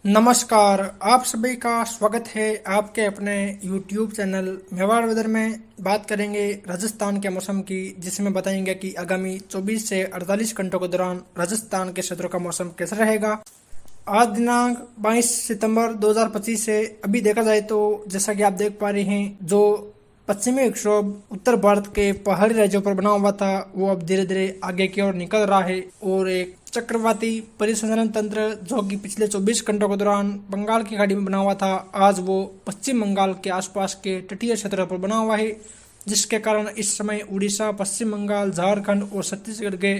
नमस्कार। आप सभी का स्वागत है आपके अपने YouTube चैनल मेवाड़ वेदर में। बात करेंगे राजस्थान के मौसम की, जिसमें बताएंगे कि आगामी 24 से 48 घंटों के दौरान राजस्थान के क्षेत्रों का मौसम कैसा रहेगा। आज दिनांक 22 सितंबर 2025 से अभी देखा जाए तो जैसा कि आप देख पा रहे हैं, जो पश्चिमी विक्षोभ उत्तर भारत के पहाड़ी राज्यों पर बना हुआ था वो अब धीरे धीरे आगे की ओर निकल रहा है और एक चक्रवाती परिसंचरण तंत्र जो कि पिछले 24 घंटों के दौरान बंगाल की खाड़ी में बना हुआ था, आज वो पश्चिम बंगाल के आसपास के तटीय क्षेत्रों पर बना हुआ है, जिसके कारण इस समय उड़ीसा, पश्चिम बंगाल, झारखंड और छत्तीसगढ़ के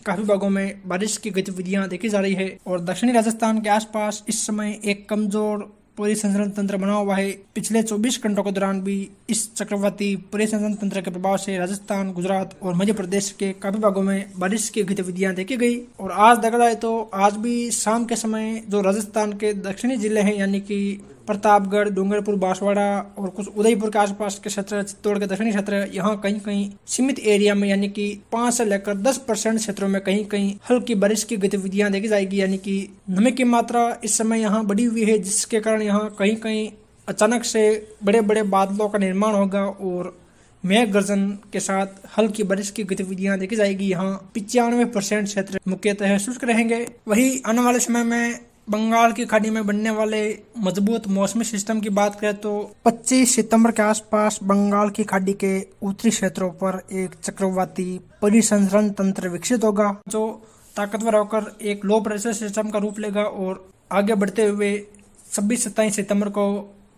काफी भागों में बारिश की गतिविधियां देखी जा रही है। और दक्षिणी राजस्थान के आसपास इस समय एक कमजोर परिसंचरण तंत्र बना हुआ है। पिछले 24 घंटों के दौरान भी इस चक्रवाती परिसंचरण तंत्र के प्रभाव से राजस्थान, गुजरात और मध्य प्रदेश के काफी भागों में बारिश की गतिविधियां देखी गई। और आज देखा जाए तो आज भी शाम के समय जो राजस्थान के दक्षिणी जिले हैं, यानी कि प्रतापगढ़, डूंगरपुर, बांसवाड़ा और कुछ उदयपुर के आसपास के क्षेत्र, चित्तौड़ के दक्षिणी क्षेत्र, यहाँ कहीं कहीं सीमित एरिया में यानी कि 5 से लेकर 10% क्षेत्रों में कहीं कहीं हल्की बारिश की गतिविधियां देखी जाएगी। यानी कि नमी की मात्रा इस समय यहाँ बढ़ी हुई है, जिसके कारण यहाँ कहीं कहीं अचानक से बड़े बड़े बादलों का निर्माण होगा और मेघ गर्जन के साथ हल्की बारिश की गतिविधियां देखी जाएगी। यहाँ 95% क्षेत्र मुख्यतः शुष्क रहेंगे। वही आने वाले समय में बंगाल की खाड़ी में बनने वाले मजबूत मौसमी सिस्टम की बात करें तो 25 सितंबर के आसपास बंगाल की खाड़ी के उत्तरी क्षेत्रों पर एक चक्रवाती परिसंचरण तंत्र विकसित होगा, जो ताकतवर होकर एक लो प्रेशर सिस्टम का रूप लेगा और आगे बढ़ते हुए 26-27 सितंबर को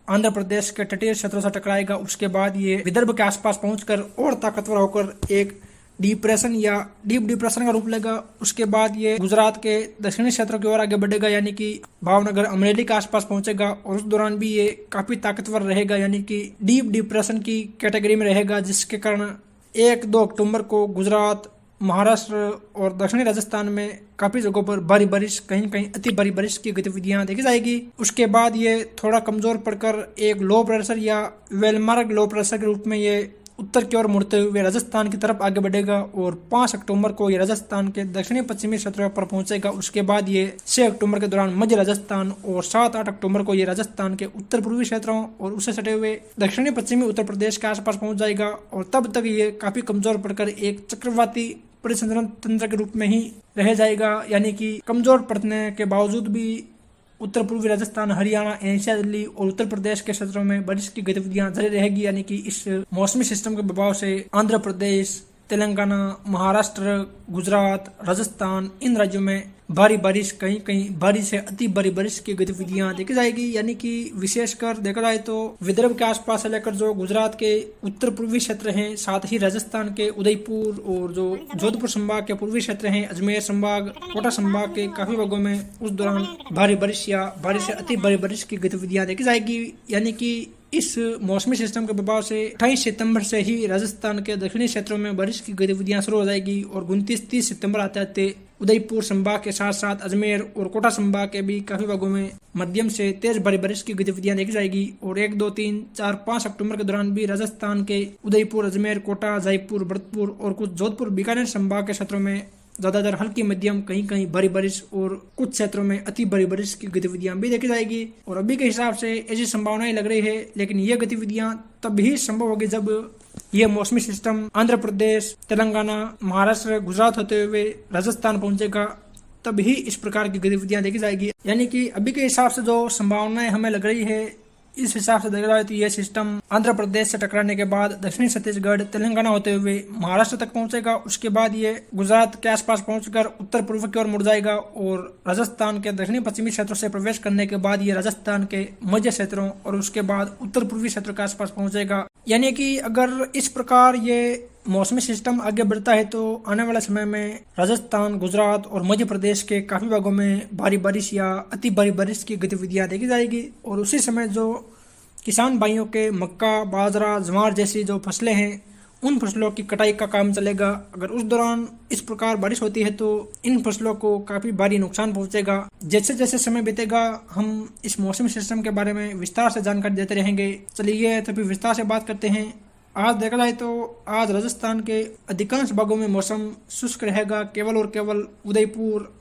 आंध्र प्रदेश के तटीय क्षेत्रों से टकराएगा। उसके बाद ये विदर्भ के आसपास पहुंचकर और ताकतवर होकर एक डिप्रेशन या डीप डिप्रेशन का रूप लेगा। उसके बाद ये गुजरात के दक्षिणी क्षेत्र की ओर आगे बढ़ेगा, यानी कि भावनगर, अमरेली के आसपास पहुंचेगा और उस दौरान भी ये काफी ताकतवर रहेगा, यानी कि डीप डिप्रेशन की कैटेगरी में रहेगा, जिसके कारण 1-2 अक्टूबर को गुजरात, महाराष्ट्र और दक्षिणी राजस्थान में काफी जगहों पर भारी बारिश, कहीं कहीं अति भारी बारिश की गतिविधियां देखी जाएगी। उसके बाद ये थोड़ा कमजोर पड़कर एक लो प्रेशर या वेलमार्क लो प्रेशर के रूप में ये उत्तर की ओर मुड़ते हुए राजस्थान की तरफ आगे बढ़ेगा और 5 अक्टूबर को ये राजस्थान के दक्षिणी पश्चिमी क्षेत्रों पर पहुंचेगा। उसके बाद ये 6 अक्टूबर के दौरान मध्य राजस्थान और 7-8 अक्टूबर को ये राजस्थान के उत्तर पूर्वी क्षेत्रों और उससे सटे हुए दक्षिणी पश्चिमी उत्तर प्रदेश के आसपास पहुंच जाएगा और तब तक ये काफी कमजोर पड़कर एक चक्रवाती परिसंचरण तंत्र के रूप में ही रह जाएगा। यानी कि कमजोर पड़ने के बावजूद भी उत्तर पूर्वी राजस्थान, हरियाणा, एशिया, दिल्ली और उत्तर प्रदेश के क्षेत्रों में बारिश की गतिविधियां जारी रहेगी। यानी कि इस मौसमी सिस्टम के प्रभाव से आंध्र प्रदेश, तेलंगाना, महाराष्ट्र, गुजरात, राजस्थान, इन राज्यों में भारी बारिश, कहीं कहीं भारी से अति भारी बारिश की गतिविधियां देखी जाएगी। यानी कि विशेषकर देखा जाए तो विदर्भ के आसपास से लेकर जो गुजरात के उत्तर पूर्वी क्षेत्र हैं, साथ ही राजस्थान के उदयपुर और जो जोधपुर संभाग के पूर्वी क्षेत्र हैं, अजमेर संभाग, कोटा संभाग के काफी भागों में उस दौरान भारी बारिश या भारी से अति भारी बारिश की गतिविधियां देखी जाएगी। यानी कि इस मौसमी सिस्टम के प्रभाव से 28 सितंबर से ही राजस्थान के दक्षिणी क्षेत्रों में बारिश की गतिविधियां शुरू हो जाएगी और 29-30 सितंबर आते आते उदयपुर संभाग के साथ साथ अजमेर और कोटा संभाग के भी काफी भागों में मध्यम से तेज भारी बारिश की गतिविधियां देखी जाएगी। और 1, 2, 3, 4, 5 अक्टूबर के दौरान भी राजस्थान के उदयपुर, अजमेर, कोटा, जयपुर, भरतपुर और कुछ जोधपुर, बीकानेर संभाग के क्षेत्रों में ज्यादातर हल्की मध्यम, कहीं कहीं भारी बारिश और कुछ क्षेत्रों में अति भारी बारिश की गतिविधियां भी देखी जाएगी। और अभी के हिसाब से ऐसी संभावनाएं लग रही है, लेकिन ये गतिविधियां तब ही संभव होगी जब ये मौसमी सिस्टम आंध्र प्रदेश, तेलंगाना, महाराष्ट्र, गुजरात होते हुए राजस्थान पहुंचेगा, तब ही इस प्रकार की गतिविधियां देखी जाएगी। यानी कि अभी के हिसाब से जो संभावनाएं हमें लग रही है, इस हिसाब से देखा जाए तो यह सिस्टम आंध्र प्रदेश से टकराने के बाद दक्षिणी छत्तीसगढ़, तेलंगाना होते हुए महाराष्ट्र तक पहुंचेगा। उसके बाद ये गुजरात के आसपास पहुंचकर उत्तर पूर्व की ओर मुड़ जाएगा और राजस्थान के दक्षिणी पश्चिमी क्षेत्रों से प्रवेश करने के बाद ये राजस्थान के मध्य क्षेत्रों और उसके बाद उत्तर पूर्वी क्षेत्रों के आसपास पहुंचेगा। यानी कि अगर इस प्रकार ये मौसमी सिस्टम आगे बढ़ता है तो आने वाले समय में राजस्थान, गुजरात और मध्य प्रदेश के काफी भागों में भारी बारिश या अति भारी बारिश की गतिविधियां देखी जाएगी। और उसी समय जो किसान भाइयों के मक्का, बाजरा, ज्वार जैसी जो फसलें हैं, उन फसलों की कटाई का काम चलेगा। अगर उस दौरान इस प्रकार बारिश होती है तो इन फसलों को काफी भारी नुकसान पहुंचेगा। जैसे जैसे समय बीतेगा हम इस मौसमी सिस्टम के बारे में विस्तार से जानकारी देते रहेंगे। चलिए तो फिर विस्तार से बात करते हैं। आज देखा जाए तो आज राजस्थान के अधिकांश भागों में मौसम शुष्क रहेगा। केवल और केवल उदयपुर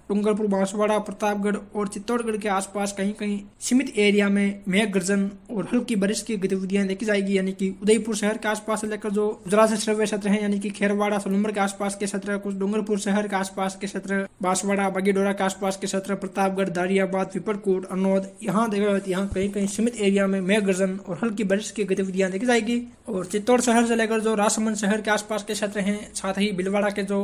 डूंगरपुर, बांसवाड़ा, प्रतापगढ़ और चित्तौड़गढ़ के आसपास कहीं कहीं सीमित एरिया में मेघ गर्जन और हल्की बारिश की गतिविधियां देखी जाएगी। यानी कि उदयपुर शहर के आसपास से लेकर जो गुजरात से श्रव्य क्षेत्र है, यानी कि खेरवाड़ा, सोनमर के आसपास के क्षेत्र, कुछ डूंगरपुर शहर के आसपास के क्षेत्र, बांसवाड़ा, बागीडोरा के आसपास के क्षेत्र, प्रतापगढ़, दारियाबाद, पिपरकोट, अनोद, यहाँ देखा यहाँ कहीं कहीं सीमित एरिया में मेघ गर्जन और हल्की बारिश की गतिविधियां देखी जाएगी। और चित्तौड़ शहर से लेकर जो राजसमंद शहर के आसपास के क्षेत्र हैं, साथ ही भीलवाड़ा के जो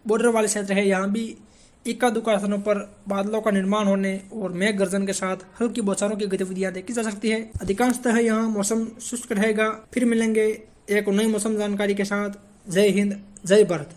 बॉर्डर वाले क्षेत्र है, यहाँ भी इक्का दुक्का स्थानों पर बादलों का निर्माण होने और मेघ गर्जन के साथ हल्की बौछारों की गतिविधियां देखी जा सकती है। अधिकांशतः यहाँ मौसम शुष्क रहेगा। फिर मिलेंगे एक नई मौसम जानकारी के साथ। जय हिंद, जय भारत।